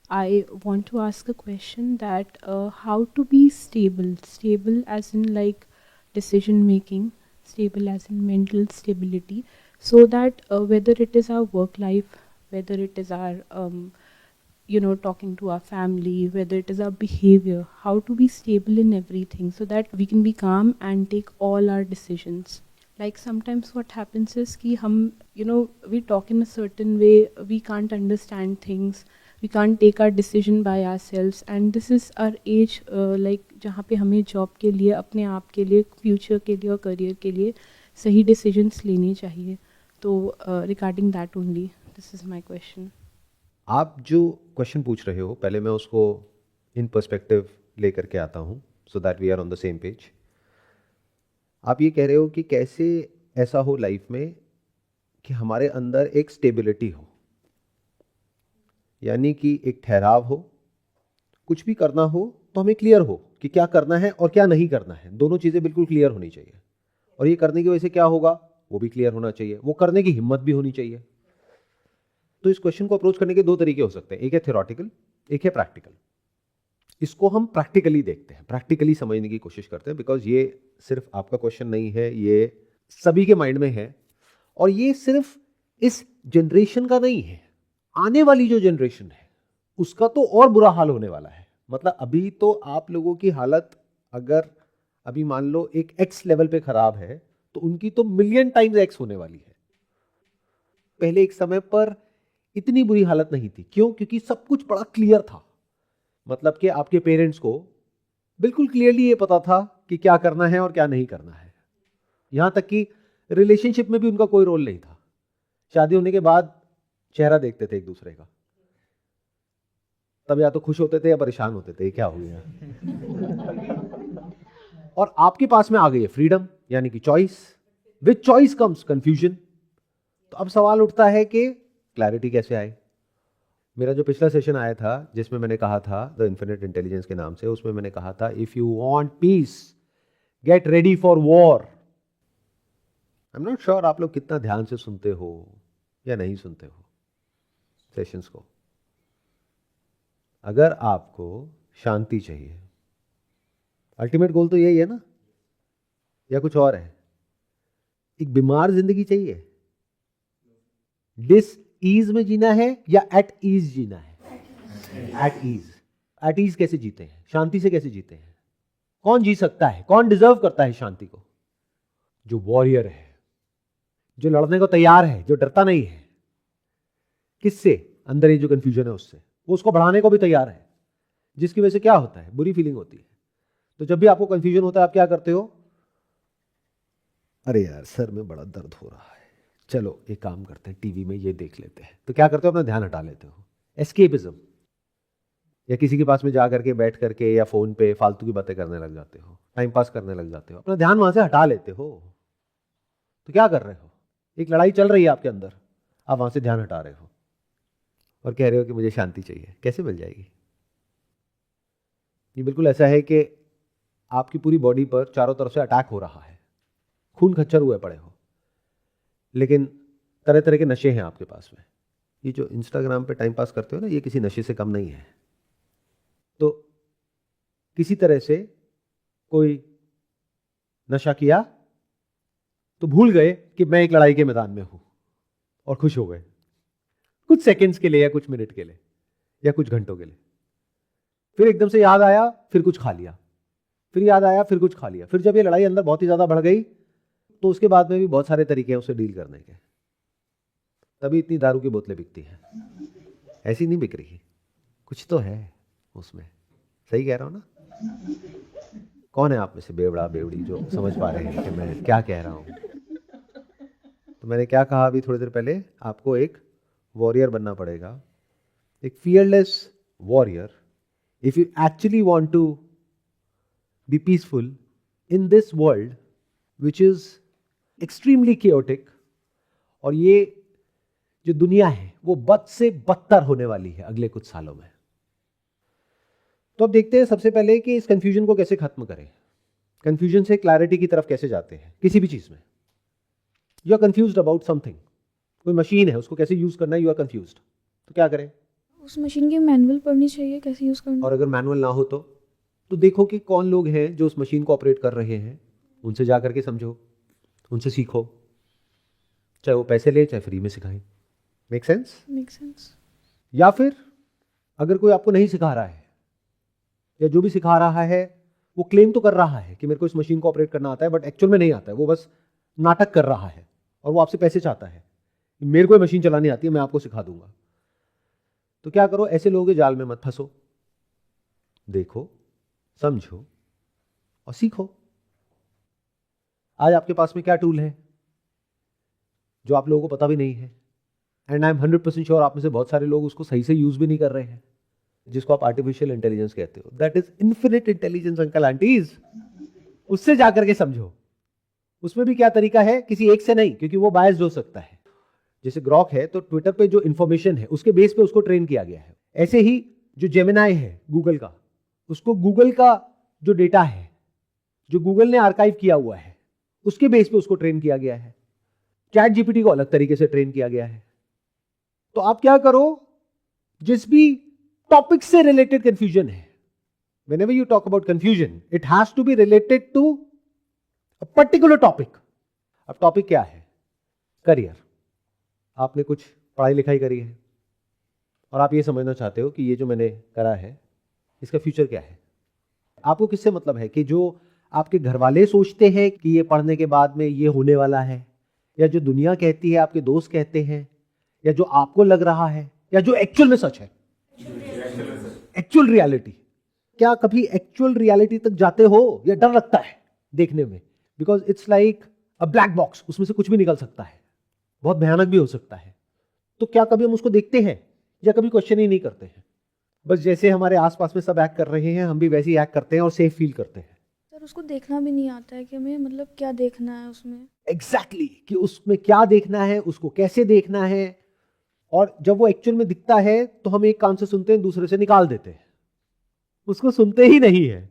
I want to ask a question that how to be stable, stable as in like decision making, stable as in mental stability, so that whether it is our work life, whether it is our talking to our family, whether it is our behavior, how to be stable in everything so that we can be calm and take all our decisions. Like sometimes what happens is कि हम we talk in a certain way, we can't understand things, we can't take our decision by ourselves, and this is our age like जहाँ पे हमें job के लिए, अपने आप के लिए, फ्यूचर के लिए और करियर के लिए सही डिसीजंस लेने चाहिए. तो regarding that only this is my question. आप जो क्वेश्चन पूछ रहे हो पहले मैं उसको इन पर्सपेक्टिव लेकर के आता हूँ so that we are on the same page. आप ये कह रहे हो कि कैसे ऐसा हो लाइफ में कि हमारे अंदर एक स्टेबिलिटी हो, यानी कि एक ठहराव हो, कुछ भी करना हो तो हमें क्लियर हो कि क्या करना है और क्या नहीं करना है. दोनों चीज़ें बिल्कुल क्लियर होनी चाहिए, और ये करने की वजह से क्या होगा वो भी क्लियर होना चाहिए, वो करने की हिम्मत भी होनी चाहिए. तो इस क्वेश्चन को अप्रोच करने के दो तरीके हो सकते हैं, एक है थ्योरेटिकल, एक है प्रैक्टिकल. इसको हम प्रैक्टिकली देखते हैं, प्रैक्टिकली समझने की कोशिश करते हैं, बिकॉज ये सिर्फ आपका क्वेश्चन नहीं है, ये सभी के माइंड में है, और ये सिर्फ इस जनरेशन का नहीं है, आने वाली जो जनरेशन है उसका तो और बुरा हाल होने वाला है. मतलब अभी तो आप लोगों की हालत अगर अभी मान लो एक एक्स लेवल पे खराब है तो उनकी तो मिलियन टाइम्स एक्स होने वाली है. पहले एक समय पर इतनी बुरी हालत नहीं थी. क्यों? क्योंकि सब कुछ बड़ा क्लियर था. मतलब कि आपके पेरेंट्स को बिल्कुल क्लियरली ये पता था कि क्या करना है और क्या नहीं करना है. यहां तक कि रिलेशनशिप में भी उनका कोई रोल नहीं था. शादी होने के बाद चेहरा देखते थे एक दूसरे का, तब या तो खुश होते थे या परेशान होते थे, क्या हो गया. और आपके पास में आ गई है फ्रीडम, यानी कि choice. With choice comes confusion. तो अब सवाल उठता है कि क्लैरिटी कैसे आए. मेरा जो पिछला सेशन आया था जिसमें मैंने कहा था द इन्फिनिट इंटेलिजेंस के नाम से, उसमें मैंने कहा था if you want piece get ready for war. I am not sure आप लोग कितना ध्यान से सुनते हो या नहीं सुनते हो सेशंस को. अगर आपको शांति चाहिए, अल्टीमेट गोल तो यही है ना, या कुछ और है? एक बीमार जिंदगी चाहिए? डिस ईज में जीना है या एट ईज जीना है? At ease. एट ईज कैसे जीते हैं? शांति से कैसे जीते हैं? कौन जी सकता है? कौन डिजर्व करता है शांति को? जो वॉरियर है, जो लड़ने को तैयार है, जो डरता नहीं है. किससे? अंदर ये जो कंफ्यूजन है उससे. वो उसको बढ़ाने को भी तैयार है, जिसकी वजह से क्या होता है? बुरी फीलिंग होती है. तो जब भी आपको कंफ्यूजन होता है आप क्या करते हो? अरे यार सर में बड़ा दर्द हो रहा है, चलो एक काम करते हैं टीवी में ये देख लेते हैं. तो क्या करते हो? अपना ध्यान हटा लेते हो. एस्केपिज्म. या किसी के पास में जा करके बैठ करके या फोन पे फालतू की बातें करने लग जाते हो, टाइम पास करने लग जाते हो, अपना ध्यान वहां से हटा लेते हो. तो क्या कर रहे हो? एक लड़ाई चल रही है आपके अंदर, आप वहां से ध्यान हटा रहे हो और कह रहे हो कि मुझे शांति चाहिए. कैसे मिल जाएगी? ये बिल्कुल ऐसा है कि आपकी पूरी बॉडी पर चारों तरफ से अटैक हो रहा है, खून खच्चर हुए पड़े हो, लेकिन तरह तरह के नशे हैं आपके पास में. ये जो इंस्टाग्राम पे टाइम पास करते हो ना, ये किसी नशे से कम नहीं है. तो किसी तरह से कोई नशा किया तो भूल गए कि मैं एक लड़ाई के मैदान में हूं और खुश हो गए कुछ सेकंड्स के लिए या कुछ मिनट के लिए या कुछ घंटों के लिए. फिर एकदम से याद आया, फिर कुछ खा लिया, फिर याद आया, फिर कुछ खा लिया. फिर जब ये लड़ाई अंदर बहुत ही ज्यादा बढ़ गई तो उसके बाद में भी बहुत सारे तरीके हैं उसे डील करने के. तभी इतनी दारू की बोतलें बिकती हैं. ऐसी नहीं बिक रही, कुछ तो है उसमें. सही कह रहा हूं ना? कौन है आप में से बेवड़ा बेवड़ी जो समझ पा रहे हैं कि मैं क्या कह रहा हूं? तो मैंने क्या कहा अभी थोड़ी देर पहले, आपको एक वॉरियर बनना पड़ेगा, एक fearless warrior. If you actually want to be peaceful in this world which is extremely chaotic, और ये जो दुनिया है वो बद से बदतर होने वाली है अगले कुछ सालों में. तो अब देखते हैं सबसे पहले कि इस कंफ्यूजन को कैसे खत्म करें. कंफ्यूजन से क्लैरिटी की तरफ कैसे जाते हैं किसी भी चीज में. You are confused about something, कोई मशीन है उसको कैसे यूज करना है, यू आर कंफ्यूज्ड. तो क्या करें? उस मशीन की मैनुअल पढ़नी चाहिए, कैसे यूज़ करना। और अगर मैनुअल ना हो तो देखो कि कौन लोग हैं जो उस मशीन को ऑपरेट कर रहे हैं, उनसे जा करके समझो, उनसे सीखो, चाहे वो पैसे ले चाहे फ्री में सिखाएं। Make sense? Make sense. या फिर अगर कोई आपको नहीं सिखा रहा है, या जो भी सिखा रहा है वो क्लेम तो कर रहा है कि मेरे को इस मशीन को ऑपरेट करना आता है, बट एक्चुअल में नहीं आता है, वो बस नाटक कर रहा है और वो आपसे पैसे चाहता है, मेरे को ये मशीन चलानी आती है, मैं आपको सिखा दूंगा, तो क्या करो, ऐसे लोगों के जाल में मत फंसो। देखो, समझो और सीखो। आज आपके पास में क्या टूल है जो आप लोगों को पता भी नहीं है, एंड आई एम 100% श्योर आप में से बहुत सारे लोग उसको सही से यूज भी नहीं कर रहे हैं, जिसको आप आर्टिफिशियल इंटेलिजेंस कहते हो। That is infinite intelligence uncle aunties. उससे जाकर के समझो। उसमें भी क्या तरीका है, किसी एक से नहीं, क्योंकि वो बायस्ड हो सकता है। जैसे ग्रॉक है तो ट्विटर पे जो इंफॉर्मेशन है उसके बेस पे उसको ट्रेन किया गया है। ऐसे ही जो जेमिनाई है गूगल का, उसको गूगल का जो डेटा है जो गूगल ने आर्काइव किया हुआ है उसके बेस पे उसको ट्रेन किया गया है। चैट जीपीटी को अलग तरीके से ट्रेन किया गया है। तो आप क्या करो, जिस भी टॉपिक से रिलेटेड कंफ्यूजन है, whenever you talk about confusion, it has to be related to a particular topic. अब टॉपिक क्या है? करियर। आपने कुछ पढ़ाई लिखाई करी है और आप ये समझना चाहते हो कि ये जो मैंने करा है इसका फ्यूचर क्या है। आपको किससे मतलब है कि जो आपके घर वाले सोचते हैं कि ये पढ़ने के बाद में ये होने वाला है, या जो दुनिया कहती है, आपके दोस्त कहते हैं, या जो आपको लग रहा है, या जो एक्चुअल में सच है, एक्चुअल रियलिटी। क्या कभी एक्चुअल रियलिटी तक जाते हो या डर लगता है देखने में? Because it's like a black box, उसमें से कुछ भी निकल सकता है, बहुत भयानक भी हो सकता है। तो क्या कभी हम उसको देखते हैं या कभी क्वेश्चन ही नहीं करते हैं? बस जैसे हमारे आसपास में सब एक्ट कर रहे हैं हम भी वैसे ही एक्ट करते हैं और सेफ फील करते हैं। सर उसको देखना भी नहीं आता है कि हमें मतलब क्या देखना है उसमें। एग्जैक्टली कि उसमें क्या देखना है, उसको कैसे देखना है। और जब वो एक्चुअल में दिखता है तो हम एक कान से सुनते हैं, दूसरे से निकाल देते हैं, उसको सुनते ही नहीं है।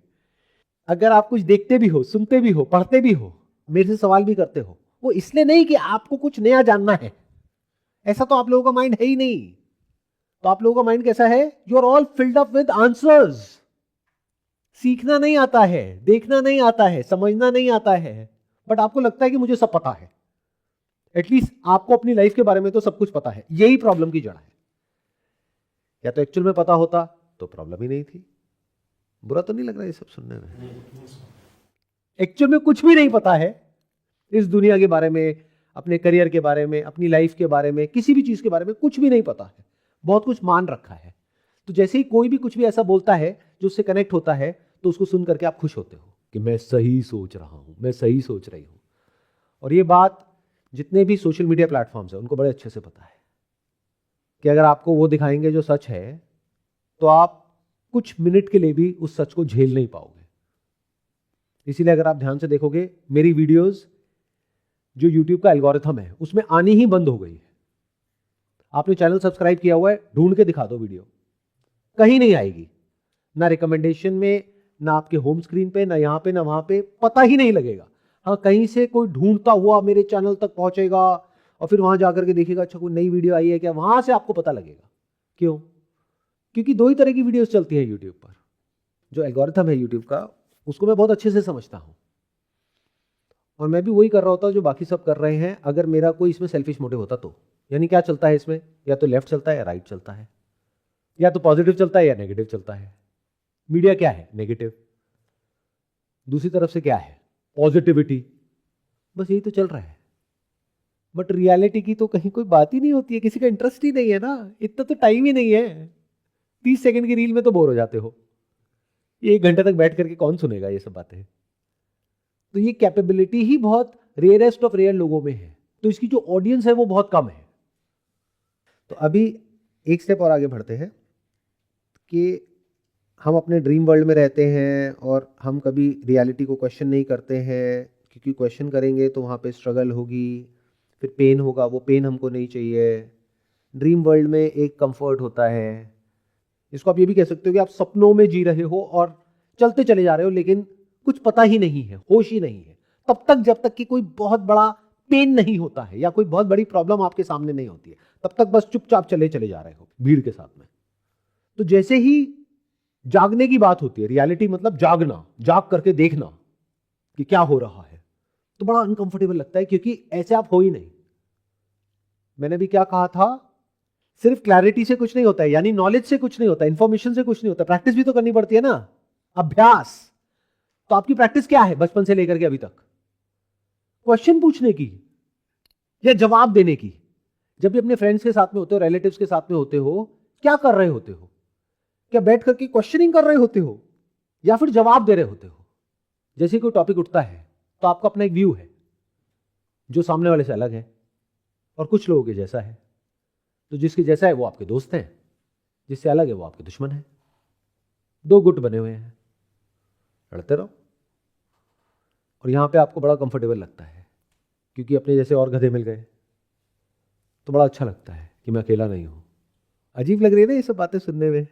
अगर आप कुछ देखते भी हो, सुनते भी हो, पढ़ते भी हो, मेरे से सवाल भी करते हो, वो इसलिए नहीं कि आपको कुछ नया जानना है, ऐसा तो आप लोगों का माइंड है ही नहीं। तो आप लोगों का माइंड कैसा है? You are all filled up with answers. सीखना नहीं आता है, देखना नहीं आता है, समझना नहीं आता है, बट आपको लगता है कि मुझे सब पता है। एटलीस्ट आपको अपनी लाइफ के बारे में तो सब कुछ पता है। यही प्रॉब्लम की जड़ है। या तो एक्चुअल में पता होता तो प्रॉब्लम ही नहीं थी। बुरा तो नहीं लग रहा ये सब सुनने में? एक्चुअल में कुछ भी नहीं पता है इस दुनिया के बारे में, अपने करियर के बारे में, अपनी लाइफ के बारे में, किसी भी चीज के बारे में कुछ भी नहीं पता है, बहुत कुछ मान रखा है। तो जैसे ही कोई भी कुछ भी ऐसा बोलता है जो उससे कनेक्ट होता है तो उसको सुन करके आप खुश होते हो कि मैं सही सोच रहा हूं, मैं सही सोच रही हूं। और ये बात जितने भी सोशल मीडिया प्लेटफॉर्म्स है उनको बड़े अच्छे से पता है कि अगर आपको वो दिखाएंगे जो सच है तो आप कुछ मिनट के लिए भी उस सच को झेल नहीं पाओगे। इसीलिए अगर आप ध्यान से देखोगे मेरी वीडियोस जो YouTube का एल्गोरिथम है उसमें आनी ही बंद हो गई है। आपने चैनल सब्सक्राइब किया हुआ है, ढूंढ के दिखा दो वीडियो, कहीं नहीं आएगी, ना रिकमेंडेशन में, ना आपके होम स्क्रीन पे, ना यहां पे, ना वहां पे, पता ही नहीं लगेगा। हाँ, कहीं से कोई ढूंढता हुआ मेरे चैनल तक पहुंचेगा और फिर वहां जाकर के देखेगा अच्छा कोई नई वीडियो आई है क्या, वहां से आपको पता लगेगा। क्यों? क्योंकि दो ही तरह की वीडियोस चलती है यूट्यूब पर। जो एल्गोरिथम है यूट्यूब का उसको मैं बहुत अच्छे से समझता हूं और मैं भी वही कर रहा होता जो बाकी सब कर रहे हैं, अगर मेरा कोई इसमें सेल्फिश मोटिव होता तो। यानी क्या चलता है इसमें? या तो लेफ्ट चलता है या राइट चलता है, या तो पॉजिटिव चलता है या नेगेटिव चलता है। मीडिया क्या है? नेगेटिव। दूसरी तरफ से क्या है? पॉजिटिविटी। बस यही तो चल रहा है। बट रियलिटी की तो कहीं कोई बात ही नहीं होती है, किसी का इंटरेस्ट ही नहीं है ना, इतना तो टाइम ही नहीं है। 30 सेकंड की रील में तो बोर हो जाते हो, 1 घंटे तक बैठ करके कौन सुनेगा ये सब बातें? तो ये कैपेबिलिटी ही बहुत रेयरेस्ट ऑफ रेयर लोगों में है, तो इसकी जो ऑडियंस है वो बहुत कम है। तो अभी एक स्टेप और आगे बढ़ते हैं कि हम अपने ड्रीम वर्ल्ड में रहते हैं और हम कभी रियलिटी को क्वेश्चन नहीं करते हैं, क्योंकि क्वेश्चन करेंगे तो वहाँ पे स्ट्रगल होगी, फिर पेन होगा, वो पेन हमको नहीं चाहिए। ड्रीम वर्ल्ड में एक कंफर्ट होता है, इसको आप ये भी कह सकते हो कि आप सपनों में जी रहे हो और चलते चले जा रहे हो, लेकिन कुछ पता ही नहीं है, होश ही नहीं है तब तक, जब तक कि कोई बहुत बड़ा पेन नहीं होता है या कोई बहुत बड़ी प्रॉब्लम आपके सामने नहीं होती है, तब तक बस चुपचाप चले चले जा रहे हो भीड़ के साथ में। तो जैसे ही जागने की बात होती है, रियलिटी मतलब जागना, जाग करके देखना कि क्या हो रहा है, तो बड़ा अनकंफर्टेबल लगता है, क्योंकि ऐसे आप हो ही नहीं। मैंने भी क्या कहा था, सिर्फ क्लैरिटी से कुछ नहीं होता है, यानी नॉलेज से कुछ नहीं होता, इंफॉर्मेशन से कुछ नहीं होता, प्रैक्टिस भी तो करनी पड़ती है ना, अभ्यास। तो आपकी प्रैक्टिस क्या है बचपन से लेकर के अभी तक? क्वेश्चन पूछने की या जवाब देने की। जब भी अपने फ्रेंड्स के साथ में होते हो, रिलेटिव्स के साथ में होते हो, क्या कर रहे होते हो? क्या बैठ करके क्वेश्चनिंग कर रहे होते हो या फिर जवाब दे रहे होते हो? जैसे कोई टॉपिक उठता है तो आपका अपना एक व्यू है जो सामने वाले से अलग है, और कुछ लोगों के जैसा है। तो जिसके जैसा है वो आपके दोस्त हैं, जिससे अलग है वो आपके दुश्मन है। दो गुट बने हुए हैं, लड़ते रहो। और यहां पे आपको बड़ा कंफर्टेबल लगता है, क्योंकि अपने जैसे और गधे मिल गए, तो बड़ा अच्छा लगता है कि मैं अकेला नहीं हूं। अजीब लग रही है ना ये सब बातें सुनने में,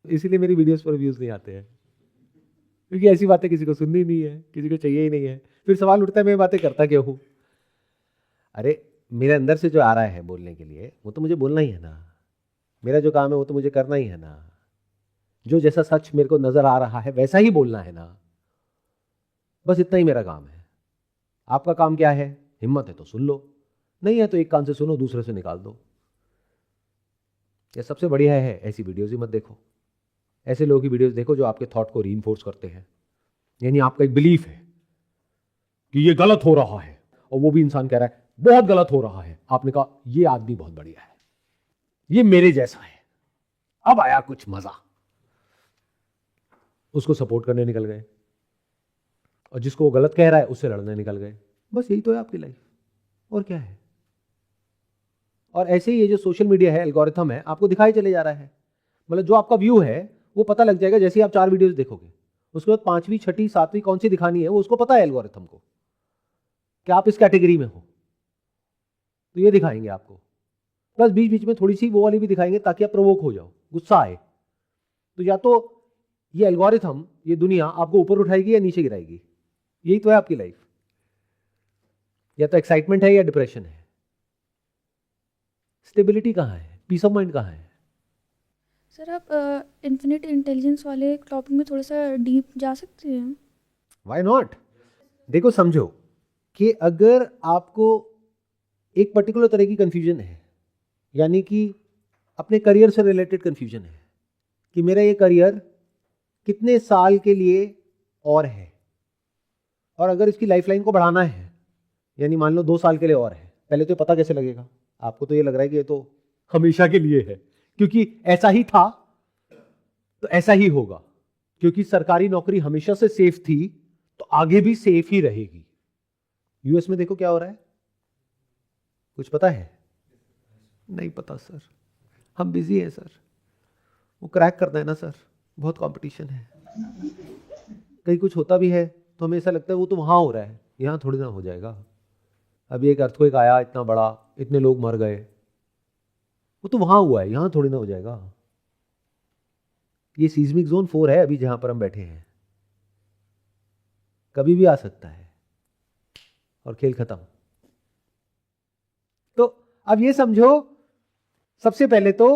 इसीलिए मेरी वीडियोस पर व्यूज नहीं आते हैं, क्योंकि ऐसी बातें किसी को सुननी नहीं है, किसी को चाहिए ही नहीं है। फिर सवाल उठता है मैं बातें करता क्यों हूं? अरे मेरे अंदर से जो आ रहा है बोलने के लिए, वो तो मुझे बोलना ही है ना। मेरा जो काम है वो तो मुझे करना ही है ना। जो जैसा सच मेरे को नजर आ रहा है वैसा ही बोलना है ना। बस इतना ही मेरा काम है। आपका काम क्या है? हिम्मत है तो सुन लो, नहीं है तो एक कान से सुनो, दूसरे से निकाल दो। यह सबसे बढ़िया है ऐसी वीडियोज ही मत देखो। ऐसे लोगों की वीडियोज देखो जो आपके थॉट को रीइंफोर्स करते हैं, यानी आपका एक बिलीफ है कि ये गलत हो रहा है, और वो भी इंसान कह रहा है बहुत गलत हो रहा है। आपने कहा ये आदमी बहुत बढ़िया है, ये मेरे जैसा है, अब आया कुछ मजा। उसको सपोर्ट करने निकल गए, और जिसको वो गलत कह रहा है उससे लड़ने निकल गए। बस यही तो है आपकी लाइफ, और क्या है। और ऐसे ही ये जो सोशल मीडिया है, एल्गोरिथम है, आपको दिखाई चले जा रहा है। मतलब जो आपका व्यू है वो पता लग जाएगा जैसे ही आप 4 वीडियोस देखोगे। उसके बाद 5वीं 6ठी 7वीं कौन सी दिखानी है वो उसको पता है एल्गोरिथम को, कि आप इस कैटेगरी में हो, तो ये दिखाएंगे आपको। प्लस बीच बीच में थोड़ी सी वो वाली भी दिखाएंगे ताकि आप प्रोवोक हो जाओ, गुस्सा आए। तो या तो ये एल्गोरिथम, ये दुनिया आपको ऊपर उठाएगी या नीचे गिराएगी। यही तो है आपकी लाइफ। या तो एक्साइटमेंट है या डिप्रेशन है। स्टेबिलिटी कहाँ है? पीस ऑफ माइंड कहाँ है? सर आप इन्फिनिट इंटेलिजेंस वाले टॉपिक में थोड़ा सा डीप जा सकते हैं? Why not? देखो समझो कि अगर आपको एक पर्टिकुलर तरह की कंफ्यूजन है, यानी कि अपने करियर से रिलेटेड कंफ्यूजन है कि मेरा ये करियर कितने साल के लिए और है, और अगर इसकी लाइफलाइन को बढ़ाना है, यानी मान लो 2 साल के लिए और है, पहले तो ये पता कैसे लगेगा? आपको तो ये लग रहा है कि ये तो हमेशा के लिए है, क्योंकि ऐसा ही था तो ऐसा ही होगा, क्योंकि सरकारी नौकरी हमेशा से सेफ थी तो आगे भी सेफ ही रहेगी। यूएस में देखो क्या हो रहा है, कुछ पता है? नहीं पता सर, हम बिजी हैं सर, वो क्रैक करना है ना सर, बहुत कंपटीशन है। कहीं कुछ होता भी है तो हमें ऐसा लगता है वो तो वहां हो रहा है, यहां थोड़ी ना हो जाएगा। अभी एक अर्थक्वेक आया इतना बड़ा, इतने लोग मर गए, वो तो वहां हुआ है, यहां थोड़ी ना हो जाएगा। ये सीज्मिक जोन 4 है अभी जहां पर हम बैठे हैं, कभी भी आ सकता है और खेल खत्म। तो अब ये समझो सबसे पहले तो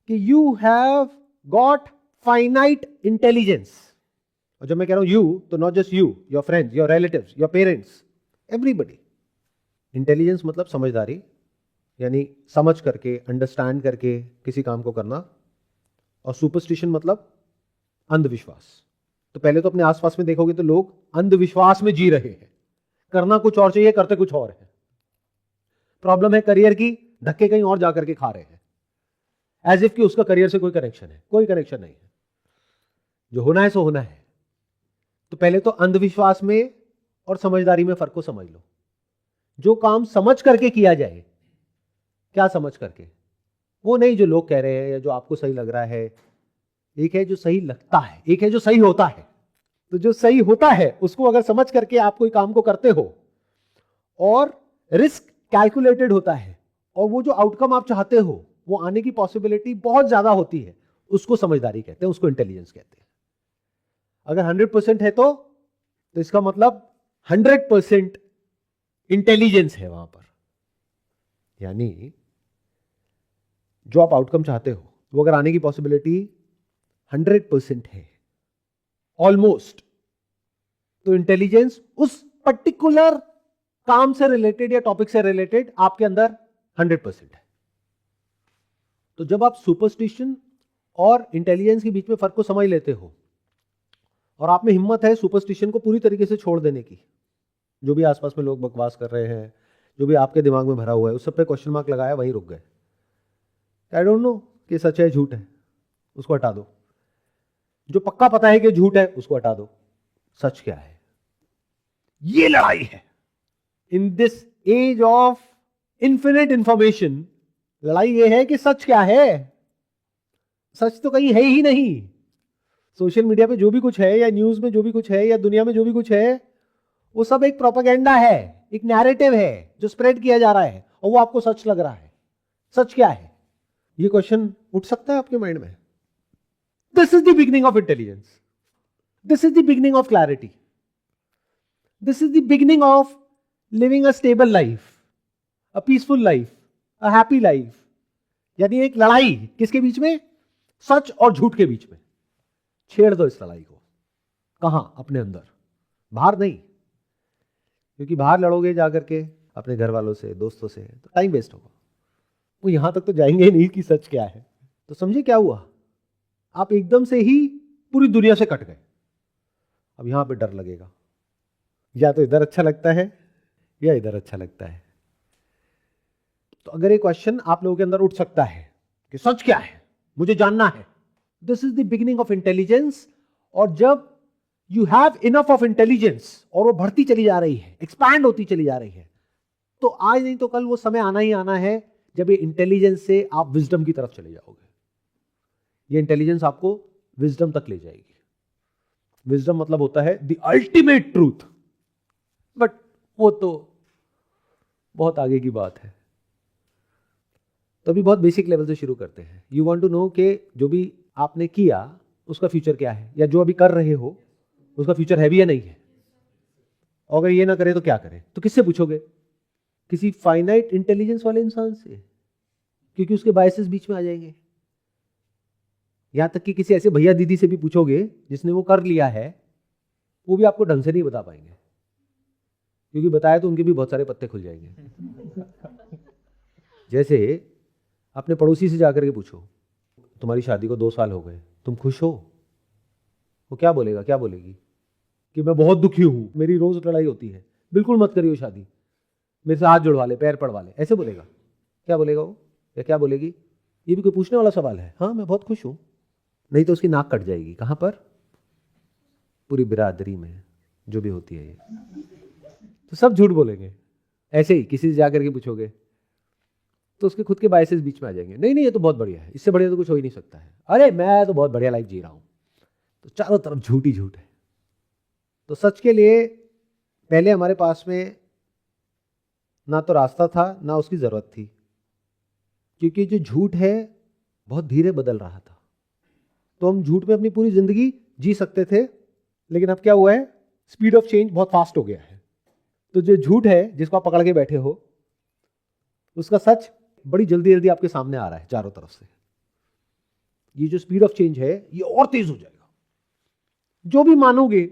कि you have got finite intelligence. और जब मैं कह रहा हूं यू, तो not just you, your friends, your relatives, your parents, everybody. Intelligence मतलब समझदारी, यानी समझ करके, अंडरस्टैंड करके किसी काम को करना। और सुपरस्टिशन मतलब अंधविश्वास। तो पहले तो अपने आसपास में देखोगे तो लोग अंधविश्वास में जी रहे हैं, करना कुछ और चाहिए, करते कुछ और है। प्रॉब्लम है करियर की, धक्के कहीं और जाकर के खा रहे हैं, एज इफ कि उसका करियर से कोई कनेक्शन है। कोई कनेक्शन नहीं है, जो होना है सो होना है। तो पहले तो अंधविश्वास में और समझदारी में फर्क को समझ लो। जो काम समझ करके किया जाए, क्या समझ करके? वो नहीं जो लोग कह रहे हैं या जो आपको सही लग रहा है। एक है जो सही लगता है, एक है जो सही होता है। तो जो सही होता है उसको अगर समझ करके आप कोई काम को करते हो और रिस्क कैलकुलेटेड होता है, और वो जो आउटकम आप चाहते हो वो आने की पॉसिबिलिटी बहुत ज्यादा होती है, उसको समझदारी कहते हैं, उसको इंटेलिजेंस कहते हैं। अगर 100% है तो इसका मतलब 100% इंटेलिजेंस है वहां पर। यानी जो आप आउटकम चाहते हो वो अगर आने की पॉसिबिलिटी 100% है ऑलमोस्ट, तो इंटेलिजेंस उस पर्टिकुलर काम से रिलेटेड या टॉपिक से रिलेटेड आपके अंदर 100% है। तो जब आप सुपरस्टिशन और इंटेलिजेंस के बीच में फर्क को समझ लेते हो और आप में हिम्मत है सुपरस्टिशन को पूरी तरीके से छोड़ देने की, जो भी आसपास में लोग बकवास कर रहे हैं, जो भी आपके दिमाग में भरा हुआ है, उस सब पे क्वेश्चन मार्क लगाया, वहीं रुक गए। आई डोंट नो कि सच है झूठ है, उसको हटा दो। जो पक्का पता है कि झूठ है उसको हटा दो, सच क्या है। ये लड़ाई है in this age of infinite information. लड़ाई ये है कि सच क्या है। सच तो कहीं है ही नहीं। सोशल मीडिया पे जो भी कुछ है या न्यूज में जो भी कुछ है या दुनिया में जो भी कुछ है, वो सब एक प्रोपेगेंडा है, एक नैरेटिव है जो स्प्रेड किया जा रहा है और वो आपको सच लग रहा है। सच क्या है, ये क्वेश्चन उठ सकता है आपके माइंड में। This is the beginning of intelligence, this is the beginning of clarity, this is the beginning of living a stable life, a peaceful life, a happy life. यानी एक लड़ाई किसके बीच में, सच और झूठ के बीच में। छेड़ दो इस लड़ाई को। कहां, अपने अंदर, बाहर नहीं। क्योंकि बाहर लड़ोगे जाकर के अपने घर वालों से, दोस्तों से, तो टाइम वेस्ट होगा। वो यहां तक तो जाएंगे ही नहीं कि सच क्या है। तो समझे क्या हुआ, आप एकदम से ही पूरी दुनिया से कट गए। अब यहां पे डर लगेगा, या तो इधर अच्छा लगता है या इधर अच्छा लगता है। तो अगर ये क्वेश्चन आप लोगों के अंदर उठ सकता है कि सच क्या है, मुझे जानना है, this is the beginning of intelligence. और जब you have enough of intelligence और वो बढ़ती चली जा रही है, एक्सपैंड होती चली जा रही है, तो आज नहीं तो कल वो समय आना ही आना है जब ये इंटेलिजेंस से आप विजडम की तरफ चले जाओगे। ये इंटेलिजेंस आपको विजडम तक ले जाएगी। विजडम मतलब होता है द अल्टीमेट ट्रूथ, बट वो तो बहुत आगे की बात है। तो अभी बहुत बेसिक लेवल से शुरू करते हैं। यू वांट टू नो कि जो भी आपने किया उसका फ्यूचर क्या है, या जो अभी कर रहे हो उसका फ्यूचर है भी या नहीं है। और अगर ये ना करे तो क्या करें, तो किससे पूछोगे, किसी फाइनाइट इंटेलिजेंस वाले इंसान से, क्योंकि उसके बायसेस बीच में आ जाएंगे। यहां तक कि किसी ऐसे भैया दीदी से भी पूछोगे जिसने वो कर लिया है, वो भी आपको ढंग से नहीं बता पाएंगे, क्योंकि बताया तो उनके भी बहुत सारे पत्ते खुल जाएंगे। जैसे अपने पड़ोसी से जाकर के पूछो, तुम्हारी शादी को 2 साल हो गए, तुम खुश हो, वो क्या बोलेगा, क्या बोलेगी कि मैं बहुत दुखी हूं, मेरी रोज लड़ाई होती है, बिल्कुल मत करियो शादी, मेरे से हाथ जुड़वा ले, पैर पड़वा ले, ऐसे बोलेगा। क्या बोलेगा वो, या क्या बोलेगी, ये भी कोई पूछने वाला सवाल है। हाँ मैं बहुत खुश हूं, नहीं तो उसकी नाक कट जाएगी। कहां पर, पूरी बिरादरी में जो भी होती है ये, तो सब झूठ बोलेंगे। ऐसे ही किसी से जाकर के पूछोगे तो उसके खुद के बायसेस बीच में आ जाएंगे। नहीं नहीं ये तो बहुत बढ़िया है, इससे बढ़िया तो कुछ हो ही नहीं सकता है, अरे मैं तो बहुत बढ़िया लाइफ जी रहा हूं। तो चारों तरफ झूठ ही झूठ है। तो सच के लिए पहले हमारे पास में ना तो रास्ता था ना उसकी जरूरत थी, क्योंकि जो झूठ है बहुत धीरे बदल रहा था। तो हम झूठ में अपनी पूरी जिंदगी जी सकते थे, लेकिन अब क्या हुआ है, स्पीड ऑफ चेंज बहुत फास्ट हो गया है। तो जो झूठ है जिसको आप पकड़ के बैठे हो, उसका सच बड़ी जल्दी जल्दी आपके सामने आ रहा है चारों तरफ से। ये जो स्पीड ऑफ चेंज है ये और तेज हो जाएगा। जो भी मानोगे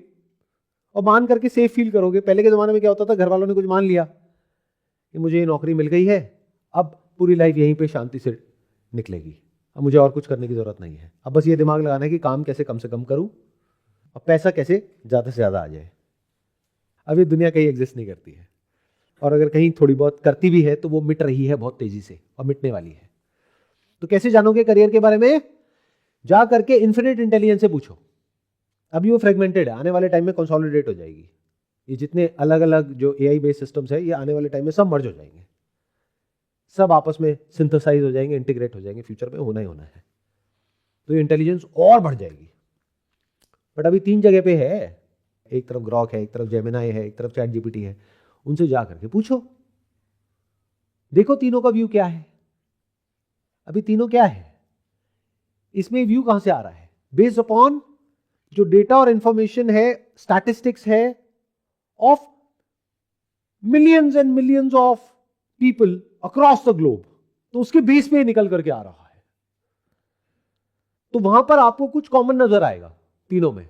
और मान करके सेफ फील करोगे। पहले के जमाने में क्या होता था, घर वालों ने कुछ मान लिया कि मुझे ये नौकरी मिल गई है, अब पूरी लाइफ यहीं पे शांति से निकलेगी, अब मुझे और कुछ करने की जरूरत नहीं है, अब बस ये दिमाग लगाना है कि काम कैसे कम से कम करूं और पैसा कैसे ज्यादा से ज्यादा आ जाए। अब ये दुनिया कहीं एग्जिस्ट नहीं करती है, और अगर कहीं थोड़ी बहुत करती भी है तो वो मिट रही है बहुत तेजी से और मिटने वाली है। तो कैसे जानोगे करियर के बारे में, जा करके इन्फिनिट इंटेलिजेंस से पूछो। अभी वो फ्रेगमेंटेड है, आने वाले टाइम में कंसोलिडेट हो जाएगी। ये जितने अलग अलग जो एआई बेस्ड सिस्टम्स है, ये आने वाले टाइम में सब मर्ज हो जाएंगे, सब आपस में सिंथेसाइज हो जाएंगे, इंटीग्रेट हो जाएंगे, फ्यूचर में होना ही होना है। तो ये इंटेलिजेंस और बढ़ जाएगी। बट अभी 3 जगह पे है, एक तरफ ग्रॉक है, एक तरफ जेमिनाई है, एक तरफ चैट जीपीटी है। उनसे जा करके पूछो, देखो तीनों का व्यू क्या है। अभी तीनों क्या है, इसमें व्यू कहां से आ रहा है, बेस्ड अपॉन जो डेटा और इंफॉर्मेशन है, स्टैटिस्टिक्स है of millions and millions of people across the globe. तो उसके बेस पे निकल करके आ रहा है। तो वहां पर आपको कुछ कॉमन नजर आएगा तीनों में,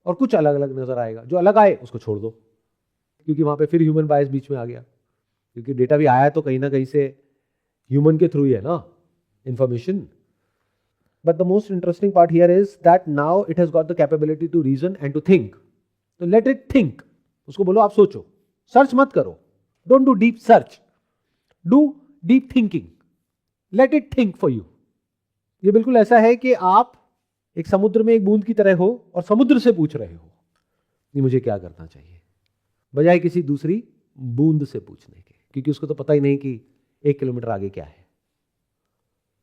और कुछ अलग अलग नजर आएगा। जो अलग आए उसको छोड़ दो, क्योंकि वहां पे फिर ह्यूमन बायस बीच में आ गया, क्योंकि डेटा भी आया तो कहीं ना कहीं से ह्यूमन के थ्रू ही है ना information. But the most interesting part here is that now it has got the capability to reason and to think. तो लेट इट थिंक, उसको बोलो आप सोचो, सर्च मत करो, don't do deep search, do deep thinking, let it think for you. ये बिल्कुल ऐसा है कि आप एक समुद्र में एक बूंद की तरह हो और समुद्र से पूछ रहे हो कि मुझे क्या करना चाहिए, बजाय किसी दूसरी बूंद से पूछने के, क्योंकि उसको तो पता ही नहीं कि 1 किलोमीटर आगे क्या है।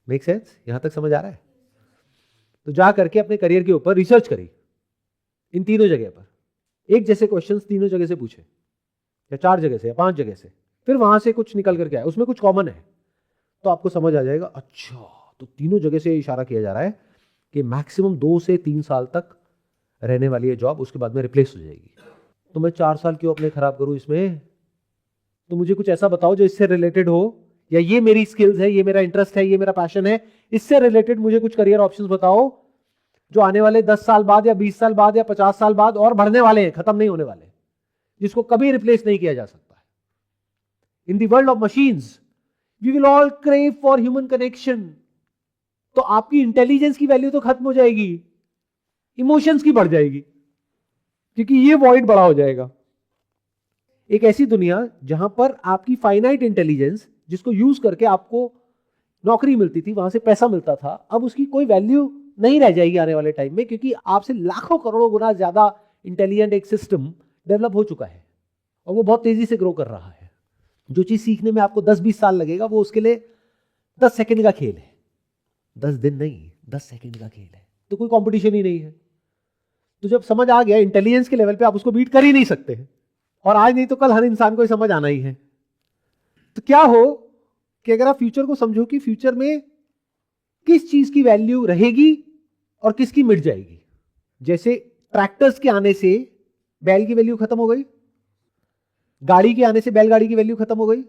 Make sense? यहां तक समझ आ रहा है? तो जा करके अपने करियर के ऊपर रिसर्च करी इन तीनों जगह पर, एक जैसे क्वेश्चंस तीनों जगह से पूछे, या 4 जगह से या 5 जगह से, फिर वहां से कुछ निकल करके आए, उसमें कुछ कॉमन है, तो आपको समझ आ जाएगा अच्छा तो तीनों जगह से इशारा किया जा रहा है कि मैक्सिमम 2 से 3 साल तक रहने वाली है जॉब, उसके बाद में रिप्लेस हो जाएगी। तो मैं 4 साल क्यों अपने खराब करूं इसमें? तो मुझे कुछ ऐसा बताओ जो इससे रिलेटेड हो, या ये मेरी स्किल्स है, ये मेरा इंटरेस्ट है, ये मेरा पैशन है, इससे रिलेटेड मुझे कुछ करियर ऑप्शंस बताओ जो आने वाले 10 साल बाद या 20 साल बाद या 50 साल बाद और बढ़ने वाले हैं, खत्म नहीं होने वाले, जिसको कभी रिप्लेस नहीं किया जा सकता है। In the world of machines we will all crave for human connection. तो आपकी इंटेलिजेंस की वैल्यू तो खत्म हो जाएगी, इमोशंस की बढ़ जाएगी, क्योंकि ये वॉइड बड़ा हो जाएगा। एक ऐसी दुनिया जहां पर आपकी फाइनाइट इंटेलिजेंस, जिसको यूज करके आपको नौकरी मिलती थी, वहां से पैसा मिलता था, अब उसकी कोई वैल्यू नहीं रह जाएगी आने वाले टाइम में, क्योंकि आपसे लाखों करोड़ों गुना ज्यादा इंटेलिजेंट एक सिस्टम डेवलप हो चुका है और वो बहुत तेजी से ग्रो कर रहा है। जो चीज सीखने में आपको 10-20 साल लगेगा, वो उसके लिए 10 सेकंड का खेल है, 10 दिन नहीं, 10 सेकंड का खेल है, तो कोई कंपटीशन ही नहीं है। तो जब समझ आ गया इंटेलिजेंस के लेवल पे आप उसको बीट कर ही नहीं सकते, और आज नहीं तो कल हर इंसान को ये समझ आना ही है। तो क्या हो कि अगर आप फ्यूचर को समझो कि फ्यूचर में किस चीज की वैल्यू रहेगी और किसकी मिट जाएगी। जैसे ट्रैक्टर्स के आने से बैल की वैल्यू खत्म हो गई, गाड़ी के आने से बैलगाड़ी की वैल्यू खत्म हो गई,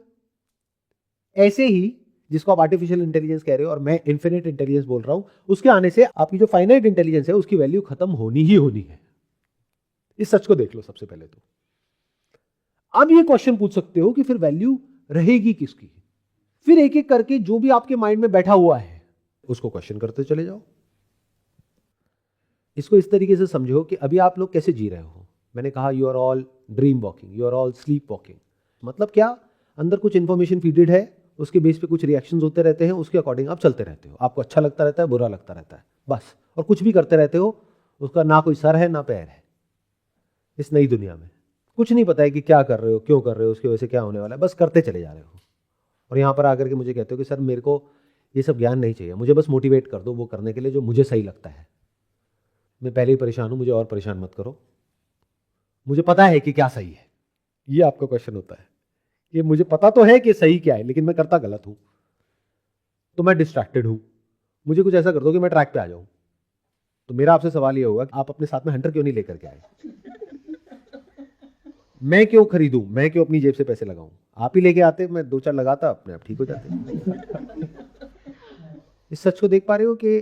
ऐसे ही जिसको आप आर्टिफिशियल इंटेलिजेंस कह रहे हो और मैं इन्फिनिट इंटेलिजेंस बोल रहा हूं, उसके आने से आपकी जो फाइनाइट इंटेलिजेंस है उसकी वैल्यू खत्म होनी ही होनी है। इस सच को देख लो सबसे पहले तो। अब ये क्वेश्चन पूछ सकते हो कि फिर वैल्यू रहेगी किसकी। फिर एक एक करके जो भी आपके माइंड में बैठा हुआ है उसको क्वेश्चन करते चले जाओ। इसको इस तरीके से समझो कि अभी आप लोग कैसे जी रहे हो। मैंने कहा you are all dream walking, you are all sleepwalking. मतलब क्या, अंदर कुछ इंफॉर्मेशन फीडेड है, उसके बेस पे कुछ रिएक्शंस होते रहते हैं, उसके अकॉर्डिंग आप चलते रहते हो। आपको अच्छा लगता रहता है, बुरा लगता रहता है, बस। और कुछ भी करते रहते हो, उसका ना कोई सर है ना पैर है। इस नई दुनिया में कुछ नहीं पता है कि क्या कर रहे हो, क्यों कर रहे हो, उसकी वजह से क्या होने वाला है, बस करते चले जा रहे हो। और यहाँ पर आकर के मुझे कहते हो कि सर मेरे को ये सब ज्ञान नहीं चाहिए, मुझे बस मोटिवेट कर दो वो करने के लिए जो मुझे सही लगता है। मैं पहले ही परेशान हूँ, मुझे और परेशान मत करो, मुझे पता है कि क्या सही है। ये आपका क्वेश्चन होता है कि मुझे पता तो है कि सही क्या है, लेकिन मैं करता गलत हूं, तो मैं डिस्ट्रैक्टेड हूं, मुझे कुछ ऐसा कर दो कि मैं ट्रैक पे आ जाऊं। तो मेरा आपसे सवाल ये होगा कि आप अपने साथ में हंटर क्यों नहीं लेकर के आए? मैं क्यों खरीदूं, मैं क्यों अपनी जेब से पैसे लगाऊं? आप ही लेके आते, मैं 2-4 लगाता, अपने आप ठीक हो जाते। इस सच को देख पा रहे हो कि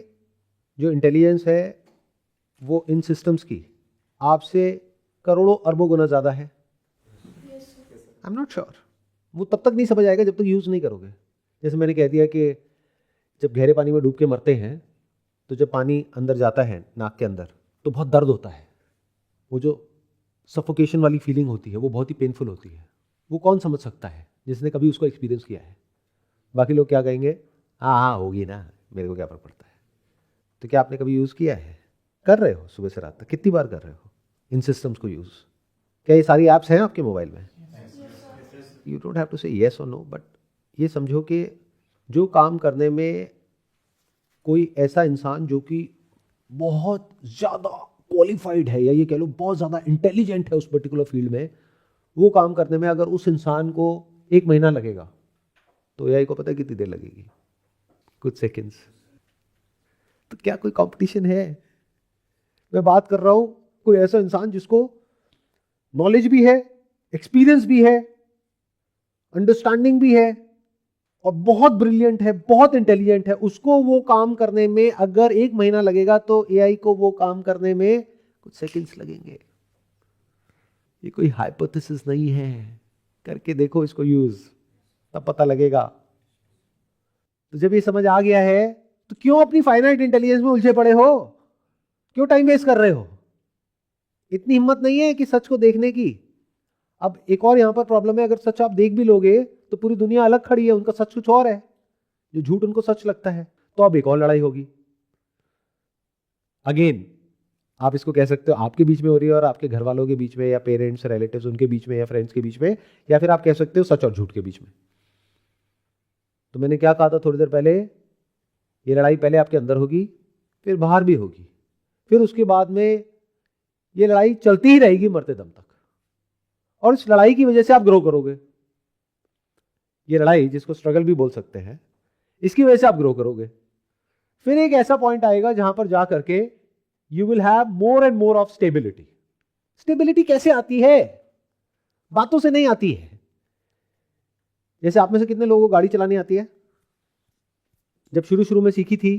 जो इंटेलिजेंस है वो इन सिस्टम्स की आपसे करोड़ों अरबों गुना ज्यादा है। I am not sure. वो तब तक नहीं समझ आएगा जब तक यूज नहीं करोगे। जैसे मैंने कह दिया कि जब गहरे पानी में डूब के मरते हैं तो जब पानी अंदर जाता है नाक के अंदर तो बहुत दर्द होता है, वो जो सफोकेशन वाली फीलिंग होती है वो बहुत ही पेनफुल होती है। वो कौन समझ सकता है जिसने कभी उसको एक्सपीरियंस किया है। बाकी लोग क्या कहेंगे, हाँ हाँ होगी ना, मेरे को क्या फर्क पड़ता है। तो क्या आपने कभी यूज किया है? कर रहे हो सुबह से रात तक, कितनी बार कर रहे हो इन सिस्टम्स को यूज? क्या ये सारी ऐप्स हैं आपके मोबाइल में? यू डोंट हैव टू से येस और नो, बट ये समझो कि जो काम करने में कोई ऐसा इंसान जो कि बहुत ज़्यादा क्वालिफाइड है, या ये कह लो बहुत ज़्यादा इंटेलिजेंट है उस पर्टिकुलर फील्ड में, वो काम करने में अगर उस इंसान को 1 महीना लगेगा तो एआई को पता है कितनी देर लगेगी? कुछ सेकेंड्स। तो क्या कोई कंपटीशन है? मैं बात कर रहा हूं कोई ऐसा इंसान जिसको नॉलेज भी है, एक्सपीरियंस भी है, अंडरस्टैंडिंग भी है, और बहुत ब्रिलियंट है, बहुत इंटेलिजेंट है, उसको वो काम करने में अगर 1 महीना लगेगा तो एआई को वो काम करने में कुछ सेकंड्स लगेंगे। ये कोई हाइपोथेसिस नहीं है, करके देखो इसको यूज, तब पता लगेगा। तो जब ये समझ आ गया है तो क्यों अपनी फाइनाइट इंटेलिजेंस में उलझे पड़े हो, क्यों टाइम वेस्ट कर रहे हो? इतनी हिम्मत नहीं है कि सच को देखने की। अब एक और यहां पर प्रॉब्लम है, अगर सच आप देख भी लोगे तो पूरी दुनिया अलग खड़ी है, उनका सच कुछ और है, जो झूठ उनको सच लगता है, तो अब एक और लड़ाई होगी। अगेन आप इसको कह सकते हो आपके बीच में हो रही है और आपके घर वालों के बीच में, या पेरेंट्स रिलेटिव्स उनके बीच में, या फ्रेंड्स के बीच में, या फिर आप कह सकते हो सच और झूठ के बीच में। तो मैंने क्या कहा था थोड़ी देर पहले, ये लड़ाई पहले आपके अंदर होगी, फिर बाहर भी होगी, फिर उसके बाद में ये लड़ाई चलती ही रहेगी मरते दम तक, और इस लड़ाई की वजह से आप ग्रो करोगे। ये लड़ाई जिसको स्ट्रगल भी बोल सकते हैं, इसकी वजह से आप ग्रो करोगे। फिर एक ऐसा पॉइंट आएगा जहां पर जा करके you will have more and more of stability. Stability कैसे आती है? बातों से नहीं आती है। जैसे आप में से कितने लोगों को गाड़ी चलानी आती है? जब शुरू शुरू में सीखी थी